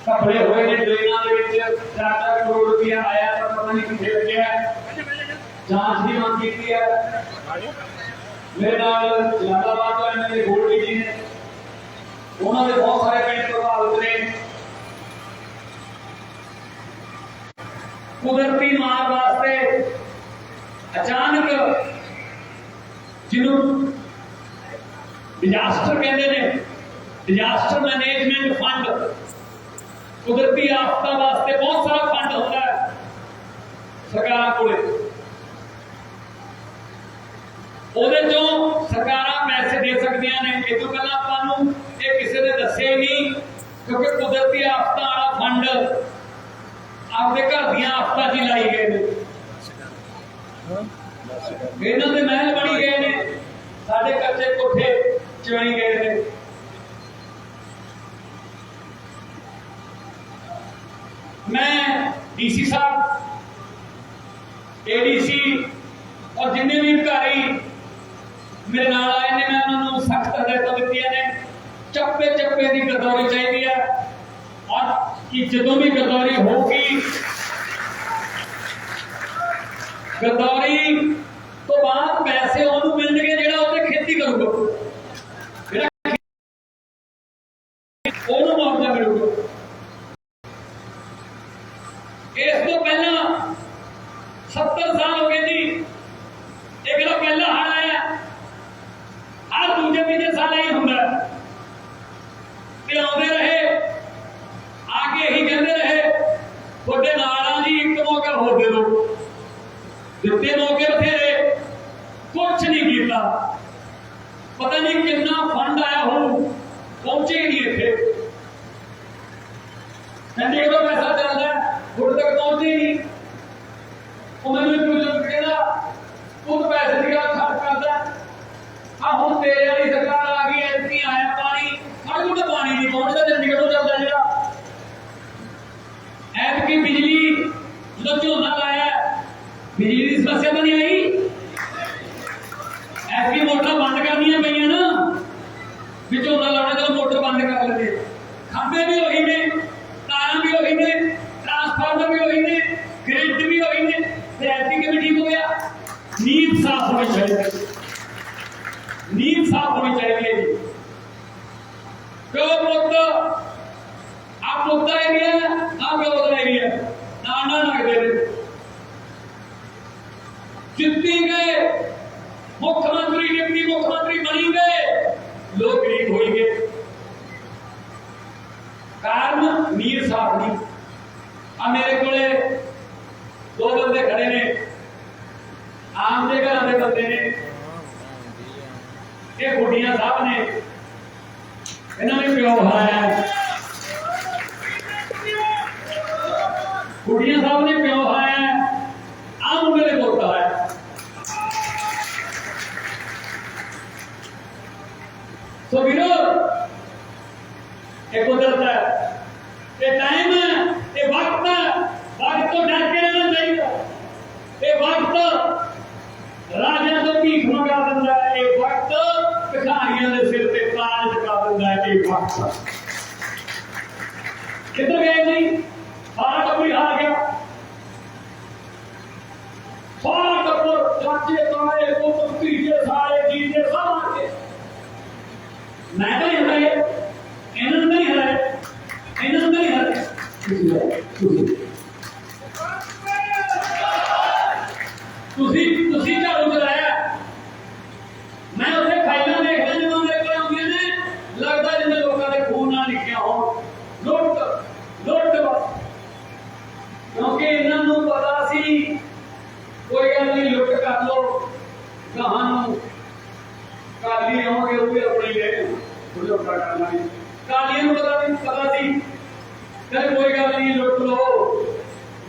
घपले हुए ने ट्रेनों के 4-4 करोड़ रुपया आया तो पता नहीं कितने लगे जांच की मांग की है। मेरे नाल जलालाबाद तो एमएलए गोल्डी जी ने उन्होंने बहुत सारे पिंड प्रभावित ने कुदरती मार वास्ते अचानक जिन्हों डिजास्टर कहते हैं डिजास्टर मैनेजमेंट फंड कुदरती आफत वास्ते बहुत सारा फंड होता है सरकार को सरकार पैसे दे सकती ने ये तो पहला आपू ये किसी ने दसे नहीं क्योंकि कुदरती आफत वाला फंड आपके घर दियां आफत जी लाई गए इन्हों के महल बनी गए ने साढ़े कच्चे कोठे चुनी गए ने मैं डीसी साहब एडीसी और जिन्हें भी अधिकारी मेरे नाल आए ने मैं उन्होंने सख्त हदायत दी ने चप्पे चप्पे की गिरदौरी चाहिए है और कि जो भी गिरदौरी होगी गिरदौरी तो बाद पैसे उन्होंने मिलने जो उत्ते खेती करूगा मुआवजा मिलूगा। इस तो पहला 70 साल हो गए जी एक पहला हड़ आया हर दूजे तीजे साल ही होंगे आते रहे आके यही कहते रहे थोड़े नाल जी एक मौका हो दे दो दिते मौके बथेरे कुछ नहीं किया पता नहीं कितना फंड आया हो पहुंचे ही नहीं इतने चंडीगढ़ पैसा चलता है थोड़े तक पहुंचे ही नहीं मैंने कहना खुद पैसे की गल खर्च करता हम तेरे वाली सरकार आ गई एमपी आया पानी साढ़े को पानी नहीं पहुंचता चंडीगढ़ तो चलता जरा एमपी बिजली जो झोना लाया बिजली की समस्या तो नहीं आई एमपी मोटर बंद करनी पई ना भी झोना लाने तो मोटर बंद कर लेते खंभे भी वही ने तारा भी वही ने ट्रांसफार्मर भी वही ने ग्रिड भी वही ने एमपी के भी ठीक हो गया नींद साफ होनी चाहिए नींद साफ होनी चाहिए क्यों मुद्दा आप मुद्दा एरिया आप गलत एरिया नाना लगते जितनी गए मुख्यमंत्री डिप्टी मुख्यमंत्री बनी गए लोग गरीब हो गए कारण नीर साफ नहीं आ मेरे को दो बंदे खड़े ने आम के घर के बंदे ने ये गुडिया साहब ने इन्होंने प्यो हराया गुडिया साहब ने प्यो हराया आम मुंडे ने पुत हराया तो वीरो ये कुदरत है ये टाइम है ये वक्त है वक्त तो डर के रहना चाहिए ये वक्त राजा तो भीख मंगा दिंदा है ये वक्त भिखारियों के सिर पे ताज चका दिंदा है ये वक्त किधर गए जी सारा टब्बर हार गया सारा टब्बर चाचे ताए पुत भतीजे सारे जीजे सब हार गए मैं तो नहीं हराए इन्होंने नहीं हराए इन्होंने नहीं हराए तुसी झाड़ू चलाया मैं उसे फाइलों देखदा जो मेरे को आउंदियां ने लगदा जिन्ने लोगों के खून ना लिखिया हो लुट लुट क्योंकि इन्होंने पता सी कोई गल नहीं लुट कर लो कहां काली आओगे वो भी अपने ही रहे कालियों पता सी चल कोई गल नहीं लुट लो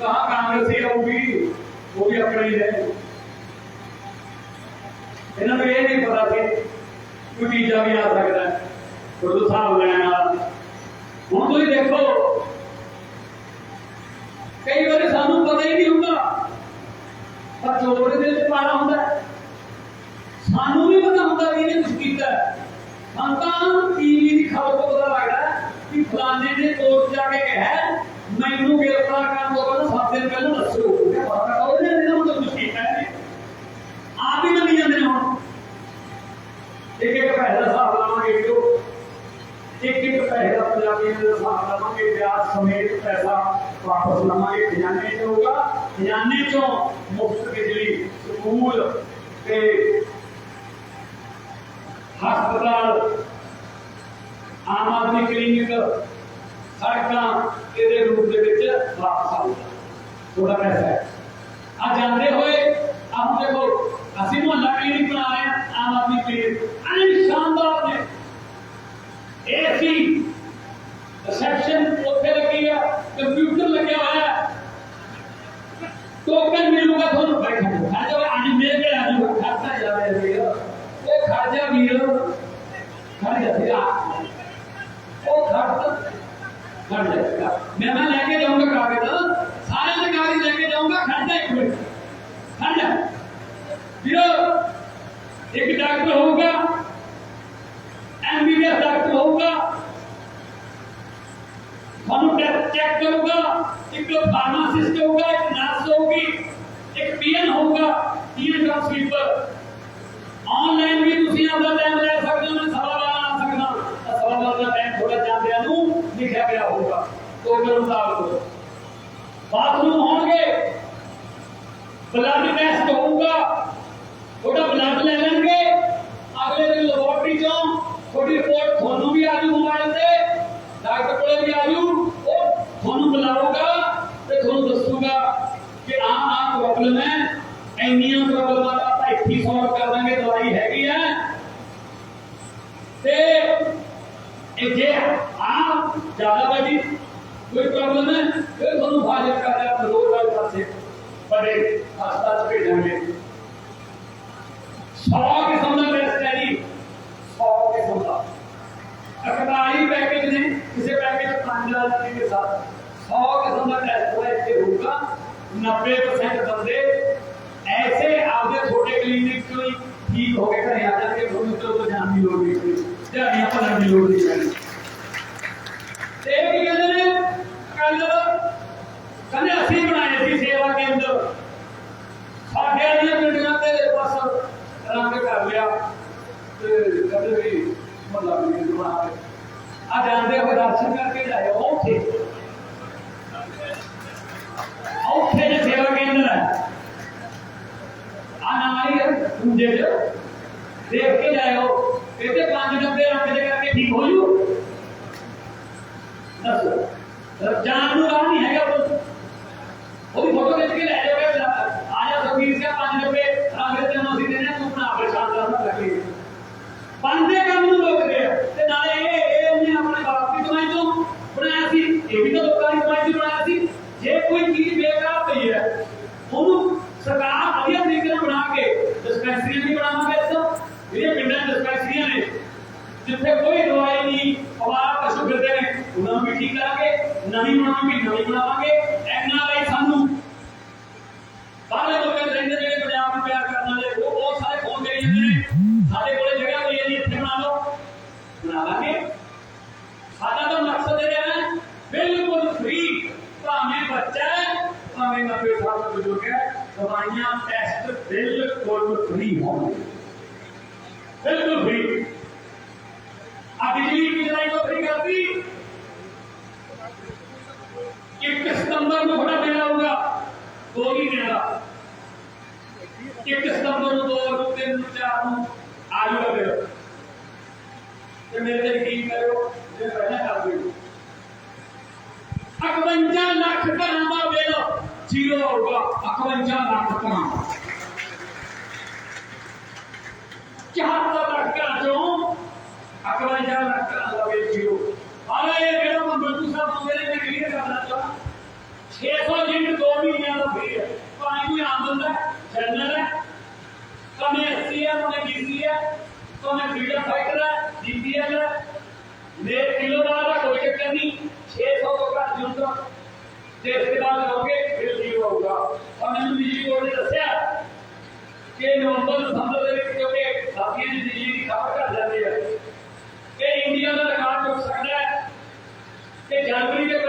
कहां कांग्रेसी आऊगी वो भी अपने ही रहे इन्होंने ये नहीं पता सी कोई तीजा भी आ सकता है तो हिसाब लेना हूँ तुम देखो कई बार सानू पता ही नहीं होता पर चोर दे पाना होता है सानू भी पता होता भी इन्हें कुछ किया संतान टीवी की खबर को पता लगता है कि फलाने ने कोर्ट जाके कहा मैनू गिरफ्तार करने तो बाद 7 दिन पहले दसो मतलब कुछ किया है आप ही मनी जाते हैं हम एक एक पैसा हिसाब लावे जो एक पैसा पंजाबी हिसाब लावे ब्याज समेत पैसा वापस लवांगे खजाने च होगा खजाने चों मुफ्त बिजली स्कूल ते हस्पताल आम आदमी क्लिनिक सड़कां इहदे रूप दे विच वापस आउगा थोड़ा पैसा है आ जाते हुए आप देखो ਅਸੀਂ ਮੁਹੱਲਾ क्लिनिक बना रहे हैं आम आदमी क्लिनिक अरे शानदार ने एसी रिसेप्शन उत्थे लगी है कंप्यूटर लगे हुआ है टोकन मिलूगा थोड़ा बैठा खर्चा आज मेरे पे आ जाऊगा खर्चा जा रहा वो खर्चा वीर खर्च जाएगा वो खर्च जाएगा मैं लेके जाऊंगा कागज सारे ने कागज लेके जाऊंगा खर्चा एक मिनट खर्चा एक डॉक्टर होगा एमबीबीएस डॉक्टर होगा चेक करूंगा एक फार्मासिस्ट होगा एक नर्स होगी एक पीएन होगा पीएन का स्वीपर ऑनलाइन भी तुसी अपना टाइम ले सकते हो मैं सवा बार आ सकता सवा बार का टाइम थोड़ा जाते हैं लिखा गया होगा तो करो मुताबिक बाथरूम होंगे ब्लड टेस्ट होगा थोड़ा ब्लड ले लेंगे अगले दिन लेबोरेटरी चो थोड़ी रिपोर्ट थानू भी आजू मोबाइल से डॉक्टर को भी आजू और थानू बुलाऊगा ते थानू दसूगा कि आ प्रॉब्लम है इन्नियां प्रॉब्लम आता इत्थे सॉल्व कर देंगे दवाई हैगी है ते ए जे आप ज्यादा बड़ी कोई प्रॉब्लम है फिर थानू फाजिल कर दे रोज वाले पासे बड़े अस्पताल भेजेंगे 100 किस्म का टेस्ट है जी 100 किस्म का अखबारी पैकेज ने किसी पैकेज 5000 के साथ 100 किस्म का टेस्ट हुआ इससे होगा 90% बंदे ऐसे आपके छोटे क्लिनिक को ठीक हो गए घर आ जाके तो जान की लोड़ नहीं ध्यानियां भरन की लोड़ नहीं पैनी एक कहते हैं कल असी बनाए थे सेवा केंद्र साढ़े वाली बिल्डिंग के बस रंग कर लिया कभी भी मतलब बना आ जाते हुए दर्शन करके जाए औखे औखे जो सेवा केंद्र है आनाई है पूजे जो देख के जाओ कहते 5 डब्बे रंग दे करके ठीक हो जू दस जान राह नहीं है वो भी फोटो खींच के ले जाओगे आजा समीर से 5 डब्बे रंग दे मसीह देने तू अपना परेशान करना लगे बनते काम ਨੂੰ ਰੋਕਦੇ ਆ ਤੇ ਨਾਲੇ ਇਹ ਉਹਨੇ ਆਪਣੇ ਬਾਪ ਦੀ ਕਮਾਈ ਤੋਂ ਬਣਾਇਆ ਸੀ ਇਹ ਵੀ ਤਾਂ ਲੋਕਾਂ ਦੀ ਕਮਾਈ ਤੋਂ ਬਣਾਇਆ ਸੀ ਜੇ ਕੋਈ ਚੀਜ਼ ਬੇਕਾਰ ਪਈ ਹੈ ਉਹਨੂੰ ਸਰਕਾਰ ਵਧੀਆ ਤਰੀਕੇ ਨਾਲ ਬਣਾ ਕੇ ਡਿਸਪੈਂਸਰੀਆਂ ਵੀ ਬਣਾਵਾਂਗੇ ਇਸ ਜਿਹੜੇ ਪਿੰਡਾਂ ਦੇ ਡਿਸਪੈਂਸਰੀਆਂ ਨੇ ਜਿੱਥੇ ਕੋਈ ਦਵਾਈ ਨਹੀਂ ਅਵਾਰ ਪਸ਼ੂ ਫਿਰਦੇ ਨੇ ਉਹਨਾਂ ਨੂੰ ਵੀ ਠੀਕ ਕਰਾਂਗੇ ਨਵੀਂ ਬਣਾਵਾਂਗੇ ਐਨਆਰਆਈ ਸਾਨੂੰ ਬਾਹਰਲੇ ਲੋਕਾਂ ਦੇ ਰਹਿੰਦੇ ਜਿਹੜੇ ਪੰਜਾਬ ਨੂੰ ਪਿਆਰ ਕਰਨ ਵਾਲੇ ਉਹ ਬਹੁਤ ਸਾਰੇ ਫੋਨ ਕਰੀ ਜਾਂਦੇ ਨੇ ਸਾਡੇ ਕੋਲੇ ਜਗ੍ਹਾ ਪਈ ਹੈ ਜੀ ਇੱਥੇ ਬਣਾ ਲਓ ਬਣਾ ਲਾਂਗੇ ਸਾਡਾ ਤਾਂ ਮਕਸਦ ਇਹ ਹੈ ਬਿਲਕੁਲ ਫ੍ਰੀ ਭਾਵੇਂ ਬੱਚਾ ਹੈ ਭਾਵੇਂ 90 ਸਾਲ ਦਾ ਬਜ਼ੁਰਗ ਹੈ ਦਵਾਈਆਂ ਟੈਸਟ ਬਿਲਕੁਲ ਫ੍ਰੀ ਹੋਣਗੇ बिल्कुल फ्री बिजली की जलाई को फ्री कर दी 1 सितंबर को बड़ा मेला होगा 2 महीने का 1 सितंबर को 2 3 4 आज मेरे से यकीन करो जो पहले कर दो 51 लाख घरों का बिल जीरो होगा 51 लाख घरों 74 लाख चो 51 लाख का बिल जीरो और ये मेरा मंगलू साहब मेरे में क्लियर करना चाहता 600 यूनिट 2 महीने का फ्री है पानी कोई आम बंदा जनरल है कमे 80 है कमे 20 है कमे फ्रीडम फाइटर है जीपीएल है मेरे किलोवाट का कोई चक्कर नहीं 600 का यूनिट इसके बाद लोगे बिल जीरो होगा और मैंने बिजली बोर्ड ने दसिया कि नवंबर दिसंबर क्योंकि साथियों की बिजली की खपत घट जाती है कि इंडिया का रिकॉर्ड टुट सकता है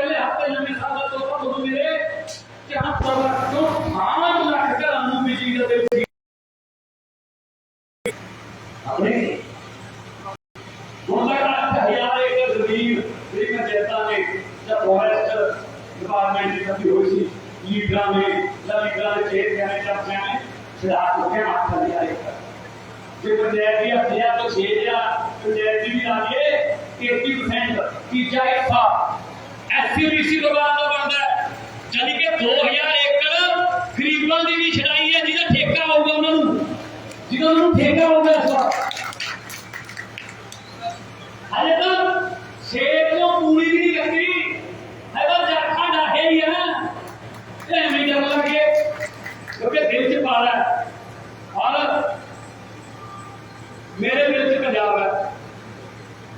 पहले हफ्ते नवे साल का तोहफा तुहानू मिले कि हम प्रवासियों 8 लाख घरों नूं बिजली दा बिल अपने हुण तक 8000 एकड़ जमीन जिहड़ी पंचायतां ने जां फॉरेस्ट डिपार्टमेंट की कभी हुई सी लीडरां ने जां लीडरां दे चेहरियां ने चर्चियां ने छड़ा चुके 8000 एकड़ जो पंचायत की 8000 तो 6000 पंचायत की भी ला लिए 80% तीजा हिस्सा SCBC दबाव का बनता है यानी कि 2000 एकड़ गरीबों की भी छड़ाई है जिसका ठेका होगा उन्होंने जिन्होंने उन्होंने ठेका होगा इस बार हाले तक शेर को पूरी भी नहीं करती है तो जरखा डाहे ही है ना ये नहीं डर लगे क्योंकि दिल च पा रहा है और मेरे दिल च पंजाब है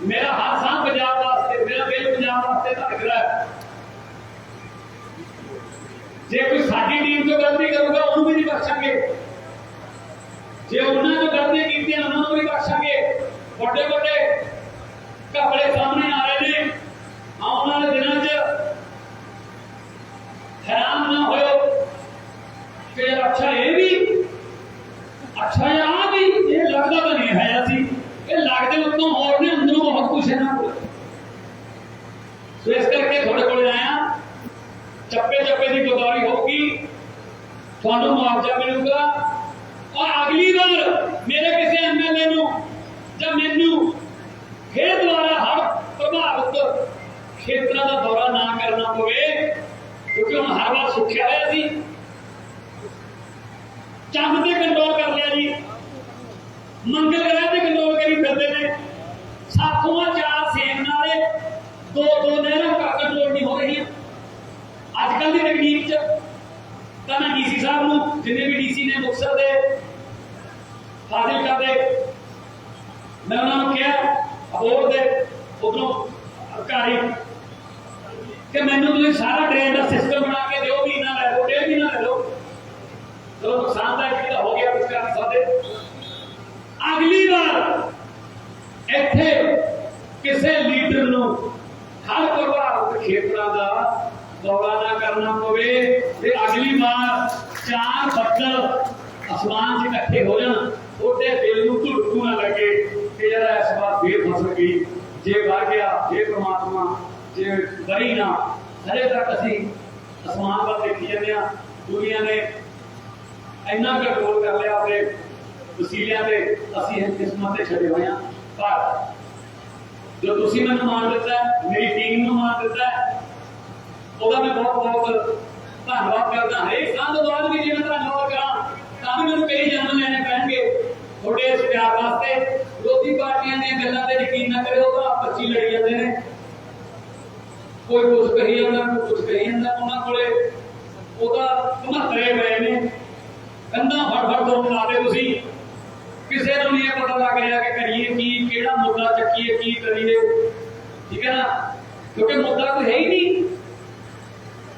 मेरा हर सांस पंजाब वास्ते मेरा दिल पंजाब वास्ते धड़कदा है जे कोई साडी टीम तो गलती करूगा उन्होंने भी नहीं बख्शांगे जे उन्होंने जो गलती की उन्होंने भी बख्शांगे बड़े बड़े घपले सामने आ रहे हैं आने वाले दिनों च हैरान ना हो कि अच्छा ये भी अच्छा आ भी ये लगता तो नहीं है ऐसी ये लगते उतों और ने अंदरों बहुत कुछ है ना तो इस करके थोड़े को आया चप्पे चप्पे की गुजारी होगी थानू मुआवजा मिलेगा और अगली बार मेरे किसी MLA नू जब मैनू फिर दोबारा हर प्रभावित क्षेत्रों का दौरा ना करना पवे क्योंकि हम हर बार सुखिया होया सी चंद से कंट्रोल कर लिया जी मंगल ग्रह से कंट्रोल करी फिरते ने सातों 4 सेम नाले 2 नहरों का कंट्रोल नहीं हो रही अजकल की तकनीक तो मैं DC साहब नूं जिन्हें भी DC ने मुक्तसर दे फाजिलका दे मैं उन्होंने कहा अबोर दे उधरों अधिकारी कि मैनू तुसीं सारा ड्रेन का सिस्टम बना के दो महीना लै लो 1.5 महीना लै लो तो नुकसानदायक हो गया कुछ कर सकते अगली बार इत्थे किसी लीडर नूं हर प्रभावित क्षेत्रों का दौरा ना करना पवे ते अगली बार 4 बदल आसमान से इकट्ठे हो जान ओटे दिल नूं धुड़कू ना लगे कि यार इस बार फिर फस गई जे बढ़ गया हे परमात्मा जे बड़ी ना हजे तक असी आसमान पर देखी जाने दुनिया ने इन्ना कंट्रोल कर लिया अपने वसीलियां से असी किस्मत से छड़े हुए हैं पर जो तुसी मैंने मान दिता है मेरी टीम ने मान दिता है ਉਹਦਾ मैं बहुत बहुत धन्यवाद करता हरेक साल तो बाद भी जिन्हें धन्यवाद करा ਤਾਂ भी मैं कई जन्म लेने पैणगे थोड़े इस प्यार वास्ते विरोधी पार्टियां दी गल्लां ते यकीन ना करियो तो आप बच्ची लड़ी जाते हैं कोई कुछ कही जाता कोई कुछ कही जाता उन्होंने कोले ਉਹਦਾ 75 पए ने कंधा फट दो ला दे तुसी किसी को नहीं पता लग रहा कि करिए की केड़ा मुद्दा चक्कीए की करिए ठीक है ना क्योंकि मुद्दा कोई है ही नहीं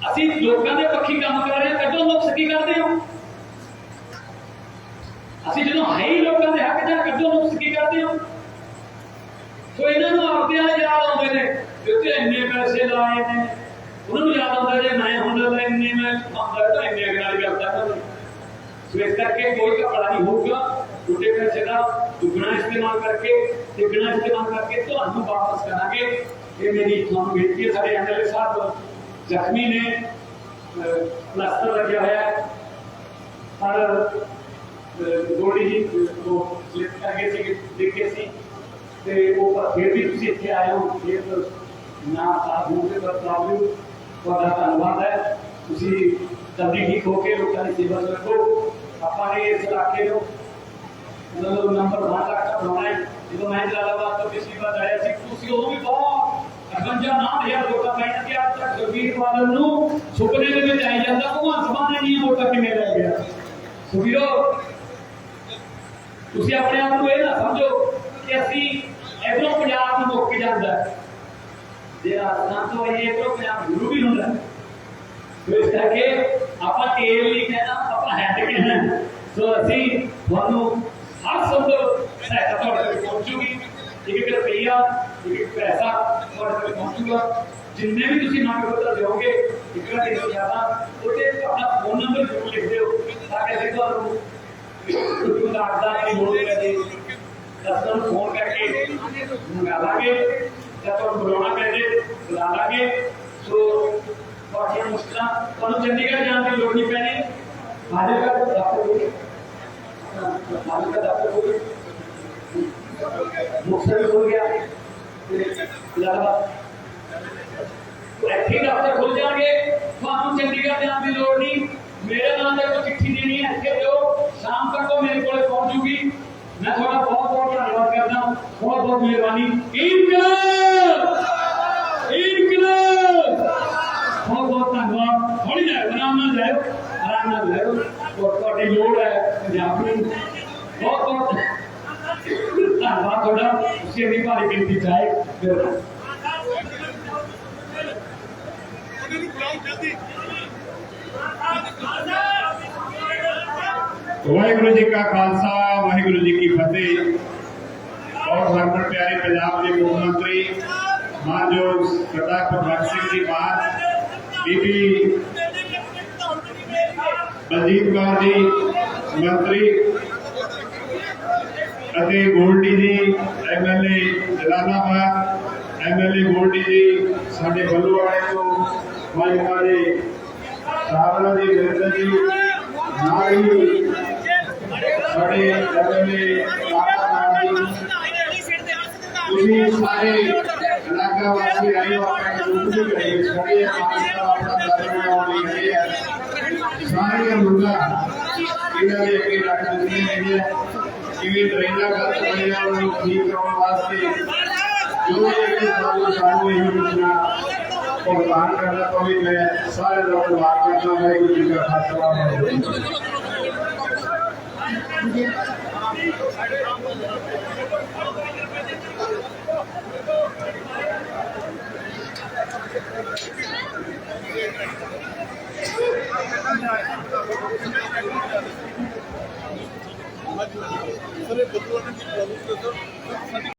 ਅਸੀਂ ਲੋਕਾਂ ਦੇ ਪੱਖੀ ਕੰਮ ਕਰ ਰਹੇ ਹਾਂ ਕੱਢੋ ਨੁਕਸ ਕੀ ਕਰਦੇ ਹੋ ਅਸੀਂ ਜਦੋਂ ਹੈ ਹੀ ਲੋਕਾਂ ਦੇ ਹੱਕ ਜਾਂ ਕੱਢੋ ਨੁਕਸ ਕੀ ਕਰਦੇ ਹੋ ਸੋ ਇਹਨਾਂ ਨੂੰ ਆਪਦੇ ਵਾਲੇ ਯਾਦ ਆਉਂਦੇ ਨੇ ਕਿਉਂਕਿ ਇੰਨੇ ਪੈਸੇ ਲਾਏ ਨੇ ਉਹਨਾਂ ਨੂੰ ਯਾਦ ਆਉਂਦਾ ਜੇ ਮੈਂ ਹੁਣ ਇੰਨੇ ਮੈਂ ਮੰਗਦਾ ਤਾਂ ਇੰਨੇ ਅਗਰ ਵਾਲੀ ਗੱਲ ਕਰਦਾ ਸੋ ਇਸ ਕਰਕੇ ਕੋਈ ਘਪਲਾ ਨਹੀਂ ਹੋਊਗਾ ਛੋਟੇ ਪੈਸੇ ਦਾ ਦੁੱਗਣਾ ਇਸਤੇਮਾਲ ਕਰਕੇ ਤਿੱਗਣਾ ਇਸਤੇਮਾਲ ਕਰਕੇ ਤੁਹਾਨੂੰ ਵਾਪਸ ਕਰਾਂਗੇ ਇਹ ਮੇਰੀ ਤੁਹਾਨੂੰ ਬੇਨਤੀ ਹੈ ਸਾਡੇ MLA ਸਾਹਿਬ जख्मी ने प्लास्टर लगे हुआ है पर गोली जी को स्लिप कर गए थे देखे सी ते वो फिर भी तुसी इत्थे आए हो फिर ना साथ होने पर प्रॉब्लम ਤੁਹਾਡਾ ਧੰਨਵਾਦ ਹੈ ਤੁਸੀਂ ਜਲਦੀ ਠੀਕ ਹੋ ਕੇ ਲੋਕਾਂ ਦੀ ਸੇਵਾ ਕਰੋ ਆਪਾਂ ਨੇ ਇਸ ਇਲਾਕੇ ਨੂੰ मतलब नंबर 1 तक बनाना है ਜਦੋਂ मैं जलालाबाद ਤੋਂ पिछली बार आया ਸੀ ਤੁਸੀਂ ਉਹ ਵੀ ਬਹੁਤ 59,000 ਵੋਟਾਂ ਪਾਈਆਂ ਕਿ ਅੱਜ ਤੱਕ ਸੁਖਬੀਰ ਬਾਦਲ ਨੂੰ ਸੁਪਨੇ ਦੇ ਵਿੱਚ ਆਈ ਜਾਂਦਾ ਭਗਵੰਤ ਮਾਨ ਨੇ ਨਹੀਂ ਵੋਟਾਂ ਕਿਵੇਂ ਲੈ ਗਿਆ ਸੁਖਬੀਰੋ ਤੁਸੀਂ ਆਪਣੇ ਆਪ ਨੂੰ ਇਹ ਨਾ ਸਮਝੋ ਕਿ ਅਸੀਂ ਇਧਰੋਂ ਪੰਜਾਬ ਨੂੰ ਮੁੱਕ ਜਾਂਦਾ ਜਿਹੜਾ ਨਾ ਤੋਂ ਇਹ ਇਧਰੋਂ ਪੰਜਾਬ ਗੁਰੂ ਵੀ ਹੁੰਦਾ ਇਸ ਕਰਕੇ ਆਪਾਂ ਟੇਲ ਨਹੀਂ ਕਹਿਣਾ ਆਪਾਂ ਹੈਡ ਕਹਿਣਾ ਸੋ ਅਸੀਂ ਤੁਹਾਨੂੰ हर संभव सहायता ਤੁਹਾਡੇ ਤੱਕ ਪਹੁੰਚੂਗੀ एक रुपया एक पैसा ਤੁਹਾਡੇ ਤੱਕ ਪਹੁੰਚੂਗਾ जिन्ने भी तुम मंग पत्र दोगे एक ज्यादा अपना फोन नंबर जरूर लिख दो ताकि असं तुम कागजात की लोड़ है दफ्तर फोन करके मंगा लागे या तुम बुलाना पै बुला लागे। सो मुश्किल तुम चंडीगढ़ जाने की लोड़ नहीं पैनी। फाजिलका दफ्तर मुक्तसर खुल गया इतने दफ्तर खुल जाएंगे तुम चंडीगढ़ जाने की लोड़ नहीं। मेरे नाम से कोई चिट्ठी देनी है इतने दो शाम तक वो मेरे को पहुंचूगी। मैं थोड़ा बहुत बहुत धन्यवाद करता हूँ बहुत बहुत मेहरबानी। बहुत बहुत धन्यवाद। थोड़ी जाए आराम ना जाओ और लोड़ है पंजाब में बहुत बहुत धन्यवाद थोड़ा उसकी अभी भारी गिनती चाहे वाहिगुरु जी का खालसा वाहिगुरु जी की फतेह। और हरमन प्यारे पंजाब के मुख्यमंत्री मानयोग सरदार भगवंत सिंह जी मान, बीबी बलजीत कौर जी मंत्री अते गोल्डी जी MLA जलालाबाद, MLA गोल्डी जी साडे बल्लूवाड़े तो माजपा जी सावला जी वीरेंद्र जी नाल ही सारे MLA सारे इलाका वासी आए सारे मुर्गा इन्होंने अगे रख दिए कि ट्रेना गलत बने ठीक करने वास्ते जो भुगतान करना तो भी मैं सारे लोग धन्यवाद करना वाहिगुरू जी का खालसा। सर